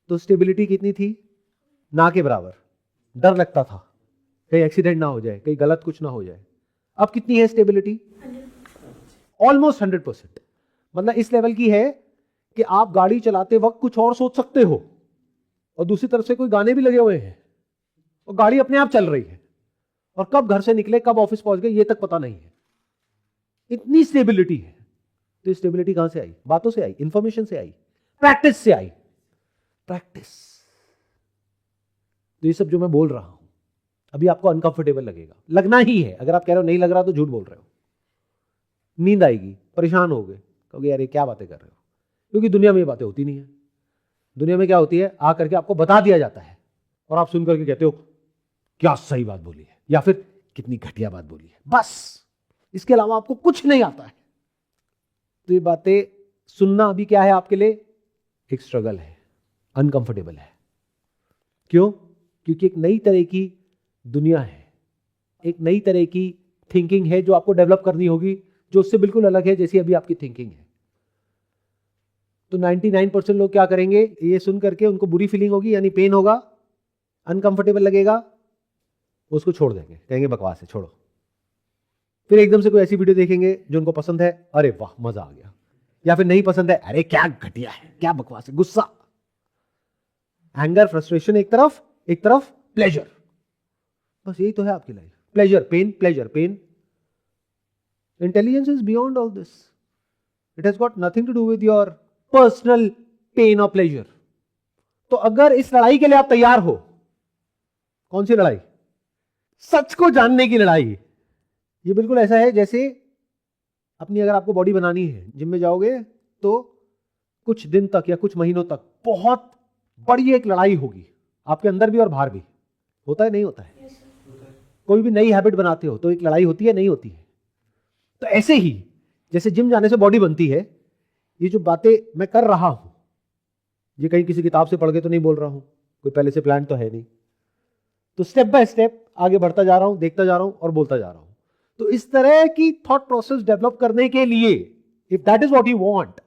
तो स्टेबिलिटी कितनी थी? ना के बराबर। डर लगता था कहीं एक्सीडेंट ना हो जाए, कहीं गलत कुछ ना हो जाए। अब कितनी है स्टेबिलिटी? ऑलमोस्ट 100%। मतलब इस लेवल की है कि आप गाड़ी चलाते वक्त कुछ और सोच सकते हो और दूसरी तरफ से कोई गाने भी लगे हुए हैं और गाड़ी अपने आप चल रही है, और कब घर से निकले कब ऑफिस पहुंच गए ये तक पता नहीं है। इतनी स्टेबिलिटी है। तो स्टेबिलिटी कहां से आई? बातों से आई, इंफॉर्मेशन से आई, प्रैक्टिस से आई। प्रैक्टिस। तो ये सब जो मैं बोल रहा हूं अभी आपको अनकंफर्टेबल लगेगा, लगना ही है। अगर आप कह रहे हो नहीं लग रहा तो झूठ बोल रहे हो। नींद आएगी, परेशान होगे, कहोगे यार ये क्या बातें कर रहे हो, क्योंकि दुनिया में ये बातें होती नहीं है। दुनिया में क्या होती है, आ करके आपको बता दिया जाता है और आप सुन करके कहते हो क्या सही बात बोली है, या फिर कितनी घटिया बात बोली है, बस इसके अलावा आपको कुछ नहीं आता है। तो ये बातें सुनना अभी क्या है आपके लिए? एक स्ट्रगल है, अनकंफर्टेबल है। क्यों? क्योंकि एक नई तरह की दुनिया है, एक नई तरह की थिंकिंग है जो आपको डेवलप करनी होगी, जो उससे बिल्कुल अलग है जैसी अभी आपकी थिंकिंग है। तो 99% लोग क्या करेंगे, ये सुन करके उनको बुरी फीलिंग होगी, यानी पेन होगा, अनकंफर्टेबल लगेगा, उसको छोड़ देंगे, कहेंगे बकवास है, छोड़ो। फिर एकदम से कोई ऐसी वीडियो देखेंगे जो उनको पसंद है, अरे वाह मजा आ गया, या फिर नहीं पसंद है, अरे क्या घटिया है, क्या बकवास है, गुस्सा, एंगर, फ्रस्ट्रेशन एक तरफ, एक तरफ प्लेजर। बस यही तो है आपकी life. Pleasure pain, pleasure pain. Intelligence is beyond all this. It has got nothing to do with your personal pain और प्लेजर। तो अगर इस लड़ाई के लिए आप तैयार हो, कौन सी लड़ाई? सच को जानने की लड़ाई। ये बिल्कुल ऐसा है जैसे अपनी, अगर आपको बॉडी बनानी है, जिम में जाओगे तो कुछ दिन तक या कुछ महीनों तक बहुत बड़ी एक लड़ाई होगी, आपके अंदर भी और बाहर भी। होता है नहीं होता है? कोई भी नई हैबिट बनाते हो तो एक लड़ाई होती है, नहीं होती है? तो ऐसे ही जैसे जिम जाने से बॉडी बनती है, ये जो बातें मैं कर रहा हूं ये कहीं किसी किताब से पढ़ के तो नहीं बोल रहा हूं, कोई पहले से प्लान तो है नहीं। तो स्टेप बाय स्टेप आगे बढ़ता जा रहा हूं, देखता जा रहा हूं और बोलता जा रहा हूं। तो इस तरह की थॉट प्रोसेस डेवलप करने के लिए, if that is what you want,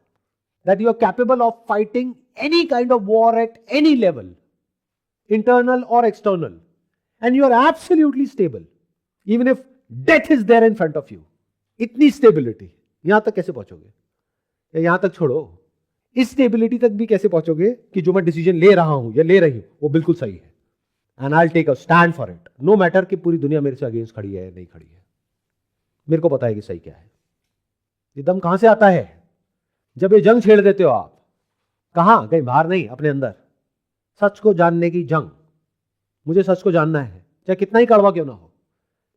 that you are capable of fighting any kind of war at any level, internal और external, and you are absolutely stable even if death is there in front of you. इतनी stability, यहां तक कैसे पहुंचोगे? या यहां तक छोड़ो, इस स्टेबिलिटी तक भी कैसे पहुंचोगे कि जो मैं डिसीजन ले रहा हूं या ले रही हूं वो बिल्कुल सही है, and I will take a stand for it, no matter कि पूरी दुनिया मेरे से अगेंस्ट खड़ी है या नहीं खड़ी है। मेरे को पता है कि सही क्या है। ये दम कहां से आता है? जब ये जंग छेड़ देते हो आप। कहां? कहीं बाहर नहीं, अपने अंदर। सच को जानने की जंग। मुझे सच को जानना है, चाहे कितना ही कड़वा क्यों ना हो,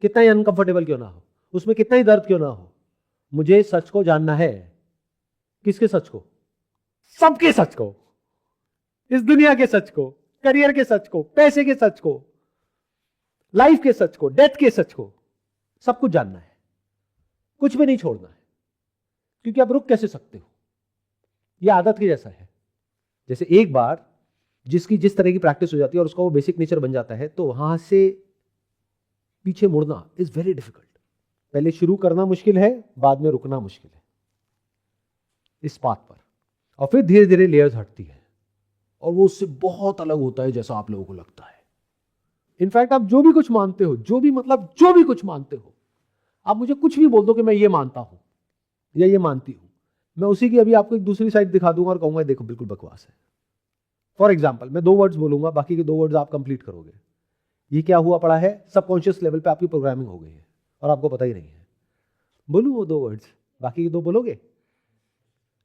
कितना ही अनकंफर्टेबल क्यों ना हो, उसमें कितना ही दर्द क्यों ना हो, मुझे सच को जानना है। किसके सच को? सबके सच को, इस दुनिया के सच को, करियर के सच को, पैसे के सच को, लाइफ के सच को, डेथ के सच को, सब कुछ जानना है, कुछ भी नहीं छोड़ना है। क्योंकि आप रुक कैसे सकते हो? यह आदत के जैसा है। जैसे एक बार जिसकी जिस तरह की प्रैक्टिस हो जाती है और उसका वो बेसिक नेचर बन जाता है, तो वहां से पीछे मुड़ना इज वेरी डिफिकल्ट। पहले शुरू करना मुश्किल है, बाद में रुकना मुश्किल है। इस पाथ पर, और फिर धीरे धीरे लेयर्स हटती है और वो उससे बहुत अलग होता है जैसा आप लोगों को लगता है। इनफैक्ट आप जो भी कुछ मानते हो, जो भी कुछ मानते हो, आप मुझे कुछ भी बोल दो कि मैं ये मानता हूं या ये मानती हूं, मैं उसी की अभी आपको एक दूसरी साइड दिखा दूंगा और कहूंगा देखो बिल्कुल बकवास है। फॉर एग्जाम्पल, मैं 2 वर्ड्स बोलूंगा, बाकी के 2 वर्ड्स आप कंप्लीट करोगे। ये क्या हुआ पड़ा है, सबकॉन्शियस लेवल पे आपकी प्रोग्रामिंग हो गई है और आपको पता ही नहीं है। बोलूं वो 2 वर्ड्स, बाकी के 2 बोलोगे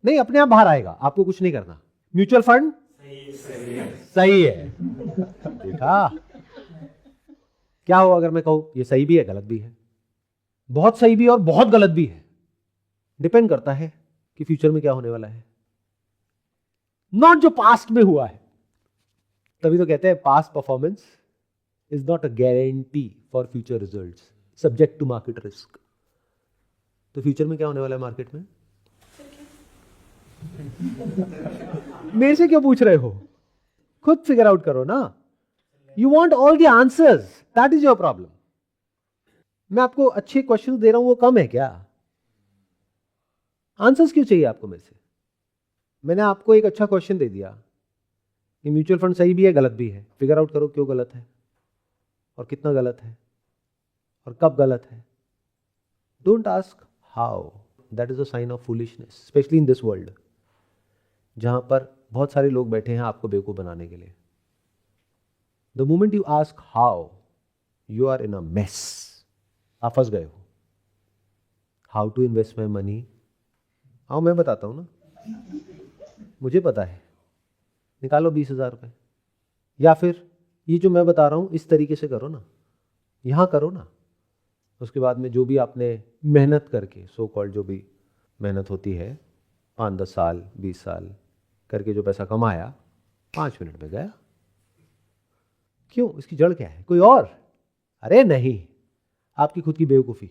नहीं, अपने आप बाहर आएगा, आपको कुछ नहीं करना। म्यूचुअल फंड सही है। देखा क्या हो अगर मैं कहूं ये सही भी है गलत भी है, बहुत सही भी है और बहुत गलत भी है, डिपेंड करता है कि फ्यूचर में क्या होने वाला है, नॉट जो पास्ट में हुआ है। तभी तो कहते हैं past performance is not a guarantee for future results, subject to market risk. तो फ्यूचर में क्या होने वाला है मार्केट में? मेरे से क्यों पूछ रहे हो, खुद फिगर आउट करो ना। You want all the answers, that is your problem. मैं आपको अच्छे क्वेश्चन दे रहा हूं, वो कम है क्या? आंसर्स क्यों चाहिए आपको मेरे से? मैंने आपको एक अच्छा क्वेश्चन दे दिया कि म्यूचुअल फंड सही भी है गलत भी है, फिगर आउट करो क्यों गलत है और कितना गलत है और कब गलत है। Don't ask how, that is a sign of foolishness, especially in this world जहां पर बहुत सारे लोग बैठे हैं आपको बेवकूफ बनाने के लिए। The moment you ask how, you are in a mess, आप फंस गए हो। How to invest my money, आओ मैं बताता हूं ना, मुझे पता है। निकालो 20,000 रुपए, या फिर ये जो मैं बता रहा हूं इस तरीके से करो ना, यहां करो ना। उसके बाद में जो भी आपने मेहनत करके, सो कॉल्ड जो भी मेहनत होती है, 5-10 साल 20 साल करके जो पैसा कमाया, 5 मिनट में गया। क्यों? इसकी जड़ क्या है? कोई और? अरे नहीं, आपकी खुद की बेवकूफ़ी।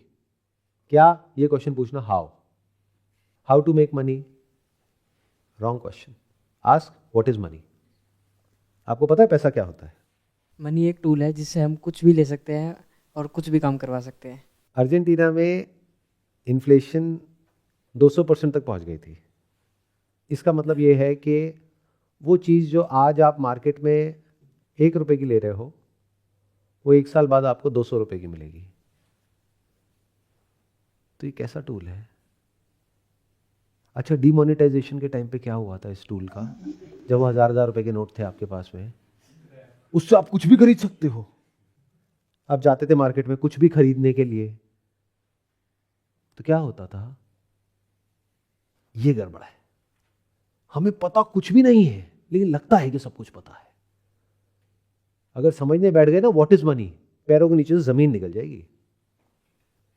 क्या? ये क्वेश्चन पूछना how to make money, wrong question. Ask what is money. आपको पता है पैसा क्या होता है? मनी एक टूल है जिससे हम कुछ भी ले सकते हैं और कुछ भी काम करवा सकते हैं। अर्जेंटीना में इन्फ्लेशन 200% तक पहुंच गई थी। इसका मतलब ये है कि वो चीज़ जो आज आप मार्केट में 1 रुपए की ले रहे हो, वो 1 साल बाद आपको 200 रुपए की मिलेगी। तो ये कैसा टूल है? अच्छा, डीमोनेटाइजेशन के टाइम पे क्या हुआ था इस टूल का? जब वो 1000 रुपए के नोट थे आपके पास में, उससे आप कुछ भी खरीद सकते हो। आप जाते थे मार्केट में कुछ भी खरीदने के लिए, तो क्या होता था? ये गड़बड़ है, हमें पता कुछ भी नहीं है लेकिन लगता है कि सब कुछ पता है। अगर समझने बैठ गए ना व्हाट इज मनी, पैरों के नीचे से जमीन निकल जाएगी।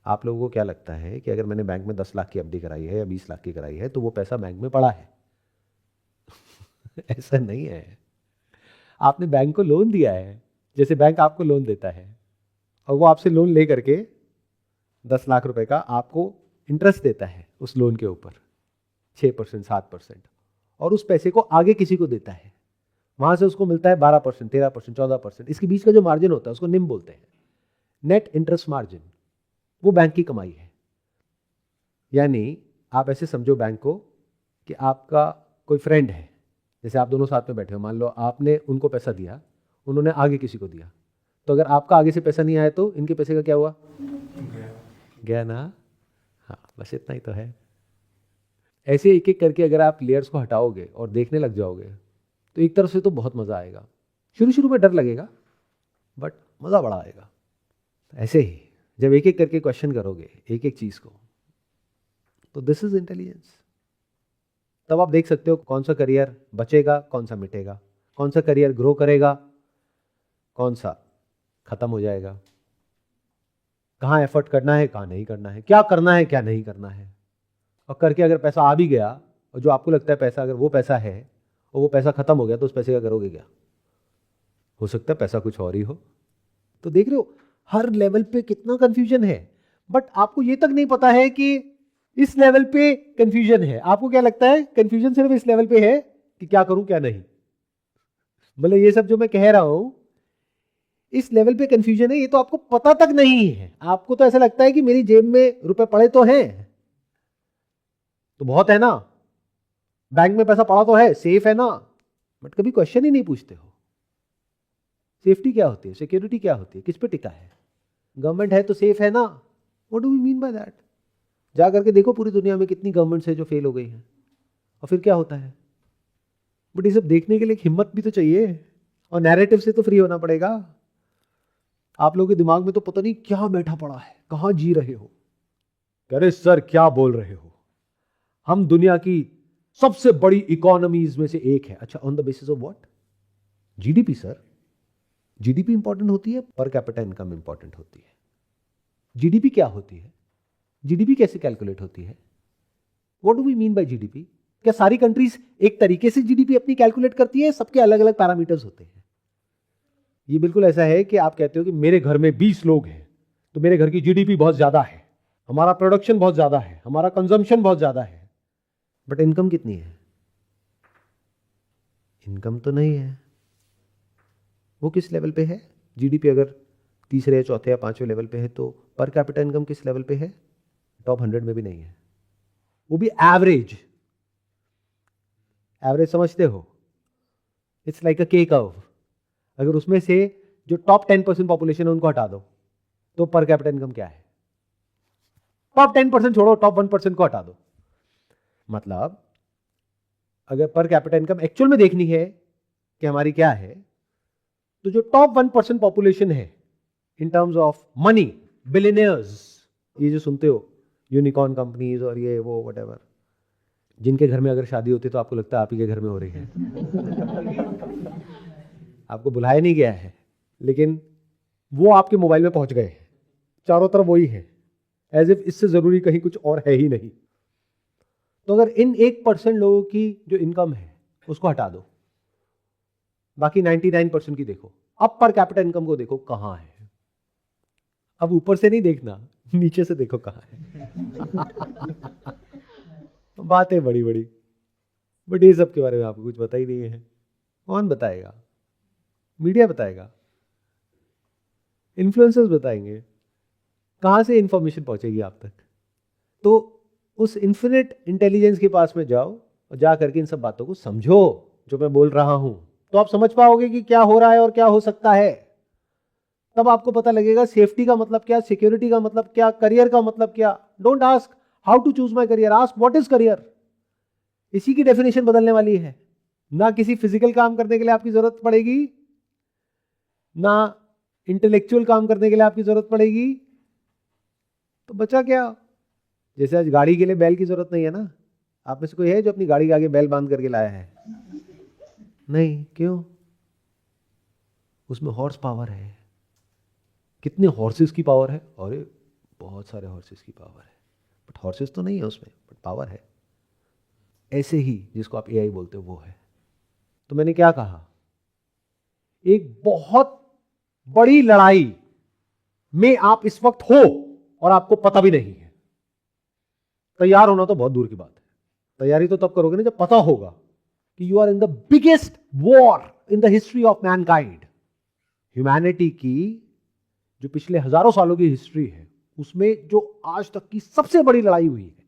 आप लोगों को क्या लगता है कि अगर मैंने बैंक में 10 लाख की एफडी कराई है या 20 लाख की कराई है तो वो पैसा बैंक में पड़ा है? ऐसा नहीं है। आपने बैंक को लोन दिया है, जैसे बैंक आपको लोन देता है, और वो आपसे लोन ले करके 10 लाख रुपए का आपको इंटरेस्ट देता है उस लोन के ऊपर 6% 7%, और उस पैसे को आगे किसी को देता है, वहां से उसको मिलता है 12% 13% 14%। इसके बीच का जो मार्जिन होता है उसको निम बोलते हैं, नेट इंटरेस्ट मार्जिन। वो बैंक की कमाई है। यानी आप ऐसे समझो बैंक को कि आपका कोई फ्रेंड है, जैसे आप दोनों साथ में बैठे हो, मान लो आपने उनको पैसा दिया, उन्होंने आगे किसी को दिया, तो अगर आपका आगे से पैसा नहीं आया तो इनके पैसे का क्या हुआ? गया ना। हाँ, बस इतना ही तो है। ऐसे एक एक करके अगर आप लेयर्स को हटाओगे और देखने लग जाओगे तो एक तरफ से तो बहुत मजा आएगा। शुरू शुरू में डर लगेगा बट मजा बड़ा आएगा। ऐसे ही जब एक एक करके क्वेश्चन करोगे एक एक चीज को, तो दिस इज इंटेलिजेंस। तब आप देख सकते हो कौन सा करियर बचेगा, कौन सा मिटेगा, कौन सा करियर ग्रो करेगा, कौन सा खत्म हो जाएगा, कहाँ एफर्ट करना है कहाँ नहीं करना है, क्या करना है क्या नहीं करना है। और करके अगर पैसा आ भी गया, और जो आपको लगता है पैसा अगर वो पैसा है और वो पैसा खत्म हो गया, तो उस पैसे का करोगे क्या? हो सकता है पैसा कुछ और ही हो। तो देख रहे हो हर लेवल पे कितना कंफ्यूजन है, बट आपको ये तक नहीं पता है कि इस लेवल पे कंफ्यूजन है। आपको क्या लगता है कंफ्यूजन सिर्फ इस लेवल पे है कि क्या करूं क्या नहीं। मतलब ये सब जो मैं कह रहा हूं इस लेवल पे कंफ्यूजन है, ये तो आपको पता तक नहीं है। आपको तो ऐसा लगता है कि मेरी जेब में रुपए पड़े तो हैं, तो बहुत है ना, बैंक में पैसा पड़ा तो है, सेफ है ना, बट कभी क्वेश्चन ही नहीं पूछते हो सेफ्टी क्या होती है, सिक्योरिटी क्या होती है, किस पे टिका है, गवर्नमेंट है तो सेफ है ना। What do we mean by that? जा करके देखो पूरी दुनिया में कितनी गवर्नमेंट्स है जो फेल हो गई हैं, और फिर क्या होता है। बट ये सब देखने के लिए एक हिम्मत भी तो चाहिए, और नैरेटिव से तो फ्री होना पड़ेगा। आप लोगों के दिमाग में तो पता नहीं क्या बैठा पड़ा है, कहां जी रहे हो। अरे सर क्या बोल रहे हो, हम दुनिया की सबसे बड़ी इकोनॉमीज में से एक है। अच्छा, on the basis of what? GDP sir. GDP important होती है, पर कैपिटा इनकम इंपॉर्टेंट होती है। जीडीपी क्या होती है, जीडीपी कैसे कैलकुलेट होती है, what do we mean by GDP? क्या सारी कंट्रीज एक तरीके से जीडीपी अपनी कैलकुलेट करती है? सबके अलग अलग पैरामीटर्स होते हैं। ये बिल्कुल ऐसा है कि आप कहते हो कि मेरे घर में 20 लोग हैं तो मेरे घर की जीडीपी बहुत ज्यादा है, हमारा प्रोडक्शन बहुत ज्यादा है, हमारा कंजम्पशन बहुत ज्यादा है, बट इनकम कितनी है? इनकम तो नहीं है। वो किस लेवल पे है? जीडीपी अगर तीसरे या चौथे या पांचवें लेवल पे है तो पर कैपिटा इनकम किस लेवल पे है? टॉप 100 में भी नहीं है, वो भी एवरेज। एवरेज समझते हो? इट्स लाइक अ के कर्व। अगर उसमें से जो टॉप 10% पॉपुलेशन है उनको हटा दो तो पर कैपिटा इनकम क्या है? टॉप 10% छोड़ो, टॉप 1% को हटा दो। मतलब अगर पर कैपिटा इनकम एक्चुअल में देखनी है कि हमारी क्या है, तो जो टॉप 1% पॉपुलेशन है in terms of money, billionaires, ये जो सुनते हो यूनिकॉर्न कंपनीज और ये वो व्हाटएवर, जिनके घर में अगर शादी होती है तो आपको लगता है आप ही के घर में हो रही है। आपको बुलाया नहीं गया है, लेकिन वो आपके मोबाइल में पहुंच गए हैं, चारों तरफ वही है, एज इफ इससे जरूरी कहीं कुछ और है ही नहीं। तो अगर इन 1% लोगों की जो इनकम है उसको हटा दो, बाकी 99% की देखो, अब पर कैपिटा इनकम को देखो कहां है। अब ऊपर से नहीं देखना, नीचे से देखो कहां है। बातें बड़ी बड़ी, बट ये सब के बारे में आपको कुछ पता ही नहीं है। कौन बताएगा? मीडिया बताएगा, इन्फ्लुएंसर्स बताएंगे, कहां से इंफॉर्मेशन पहुंचेगी आप तक? तो उस इन्फिनिट इंटेलिजेंस के पास में जाओ और जा करके इन सब बातों को समझो जो मैं बोल रहा हूं, तो आप समझ पाओगे कि क्या हो रहा है और क्या हो सकता है। तब आपको पता लगेगा सेफ्टी का मतलब क्या, सिक्योरिटी का मतलब क्या, करियर का मतलब क्या। Don't ask how to choose my career, ask what is career. इसी की डेफिनेशन बदलने वाली है। ना किसी फिजिकल काम करने के लिए आपकी जरूरत पड़ेगी, ना इंटेलेक्चुअल काम करने के लिए आपकी जरूरत पड़ेगी, तो बचा क्या? जैसे आज गाड़ी के लिए बैल की जरूरत नहीं है ना, आप में से कोई है जो अपनी गाड़ी के आगे बैल बांध करके लाया है? नहीं। क्यों? उसमें हॉर्स पावर है। कितने हॉर्सेस की पावर है? अरे बहुत सारे हॉर्सेस की पावर है, बट हॉर्सेस तो नहीं है उसमें, बट पावर है। ऐसे ही जिसको आप एआई बोलते हो वो है। तो मैंने क्या कहा, एक बहुत बड़ी लड़ाई में आप इस वक्त हो और आपको पता भी नहीं है। तैयार होना तो बहुत दूर की बात है, तैयारी तो तब करोगे ना जब पता होगा कि you are in the biggest war in the history of mankind. Humanity की जो पिछले हजारों सालों की हिस्ट्री है उसमें जो आज तक की सबसे बड़ी लड़ाई हुई है,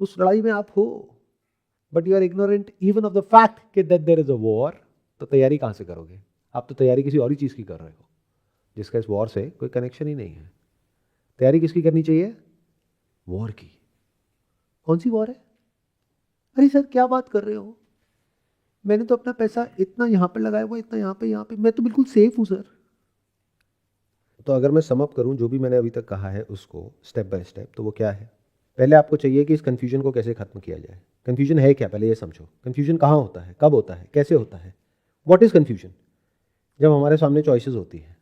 उस लड़ाई में आप हो, but you are ignorant even of the fact कि that there is a war. तो तैयारी कहां से करोगे? आप तो तैयारी किसी और ही चीज की कर रहे हो जिसका इस वॉर से कोई कनेक्शन ही नहीं है। तैयारी किसकी करनी चाहिए? वॉर की। कौन सी वॉर है? अरे सर क्या बात कर रहे हो, मैंने तो अपना पैसा इतना यहां पर लगाया हुआ, इतना यहां पे, मैं तो बिल्कुल सेफ हूं सर। तो अगर मैं समअप करूं जो भी मैंने अभी तक कहा है उसको स्टेप बाय स्टेप, तो वो क्या है? पहले आपको चाहिए कि इस कंफ्यूजन को कैसे खत्म किया जाए। कंफ्यूजन है क्या, पहले ये समझो। कंफ्यूजन कहाँ होता है, कब होता है, कैसे होता है? What is confusion? जब हमारे सामने चॉइसेस होती है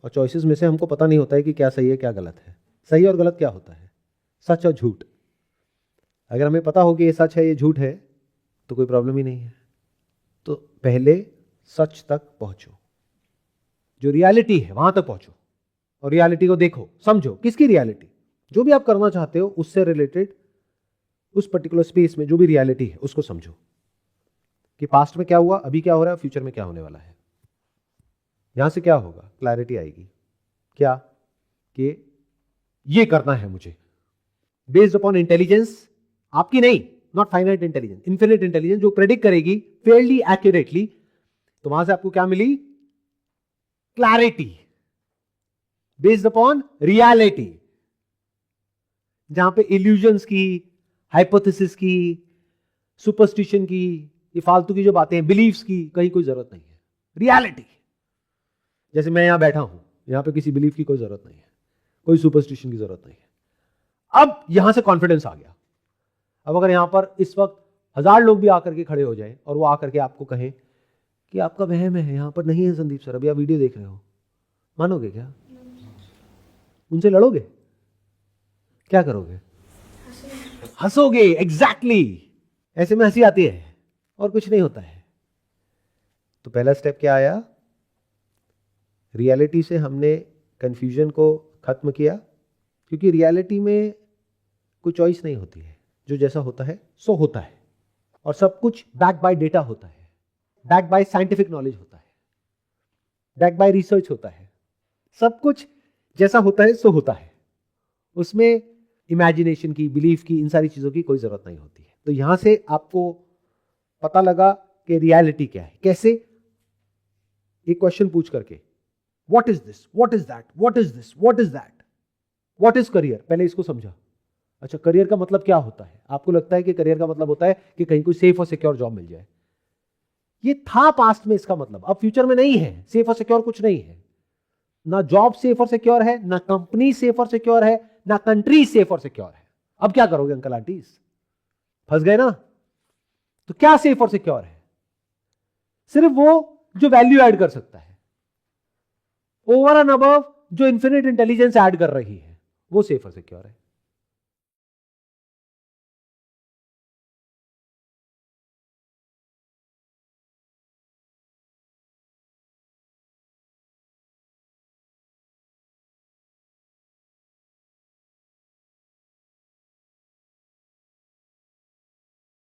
और चॉइसेस में से हमको पता नहीं होता है कि क्या सही है क्या गलत है। सही और गलत क्या होता है? सच और झूठ। अगर हमें पता हो कि ये सच है ये झूठ है तो कोई प्रॉब्लम ही नहीं है। तो पहले सच तक पहुंचो, जो रियलिटी है वहां तक पहुंचो और रियलिटी को देखो, समझो। किसकी रियलिटी? जो भी आप करना चाहते हो उससे रिलेटेड उस पर्टिकुलर स्पेस में जो भी रियलिटी है उसको समझो कि पास्ट में क्या हुआ, अभी क्या हो रहा है, फ्यूचर में क्या होने वाला है। यहां से क्या होगा? क्लैरिटी आएगी। क्या? कि ये करना है मुझे बेस्ड अपॉन इंटेलिजेंस, आपकी नहीं, not finite intelligence, infinite intelligence, जो प्रेडिक्ट करेगी फेयरली एक्यूरेटली। तो वहां से आपको क्या मिली? क्लैरिटी बेस्ड अपॉन रियलिटी, जहां पे इल्यूजन्स की, हाइपोथेसिस की, सुपरस्टिशन की, ये फालतू की जो बातें हैं, बिलीफ्स की, कहीं कोई जरूरत नहीं है। रियलिटी, जैसे मैं यहां बैठा हूं, यहां पे किसी बिलीफ की कोई जरूरत नहीं है, कोई सुपरस्टिशन की जरूरत नहीं है। अब यहां से कॉन्फिडेंस आ गया। अब अगर यहां पर इस वक्त 1000 लोग भी आकर के खड़े हो जाएं और वो आकर के आपको कहें कि आपका वहम है, यहां पर नहीं है संदीप सर, अभी आप वीडियो देख रहे हो, मानोगे क्या? उनसे लड़ोगे? क्या करोगे? हंसोगे। एग्जैक्टली ऐसे में हंसी आती है और कुछ नहीं होता है। तो पहला स्टेप क्या आया? रियलिटी से हमने कंफ्यूजन को खत्म किया, क्योंकि रियलिटी में कोई चॉइस नहीं होती है, जो जैसा होता है सो होता है, और सब कुछ बैक बाय डेटा होता है, बैक बाय साइंटिफिक नॉलेज होता है, बैक बाय रिसर्च होता है। सब कुछ जैसा होता है सो होता है, उसमें इमेजिनेशन की, बिलीफ की, इन सारी चीजों की कोई जरूरत नहीं होती है। तो यहां से आपको पता लगा कि रियलिटी क्या है। कैसे? एक क्वेश्चन पूछ करके, what is this, what is that, what is this, what is that, what is career. पहले इसको समझा। अच्छा, करियर का मतलब क्या होता है? आपको लगता है कि करियर का मतलब होता है कि कहीं कोई सेफ और सिक्योर जॉब मिल जाए। ये था पास्ट में इसका मतलब, अब फ्यूचर में नहीं है। सेफ और सिक्योर कुछ नहीं है, ना जॉब सेफ और सिक्योर है, ना कंपनी सेफ और सिक्योर है, ना कंट्री सेफ और सिक्योर है। अब क्या करोगे अंकल आंटीज? फंस गए ना? तो क्या सेफ और सिक्योर है? सिर्फ वो जो वैल्यू ऐड कर सकता है, ओवर एंड अबव जो इन्फिनिट इंटेलिजेंस ऐड कर रही है, वो सेफ और सिक्योर है।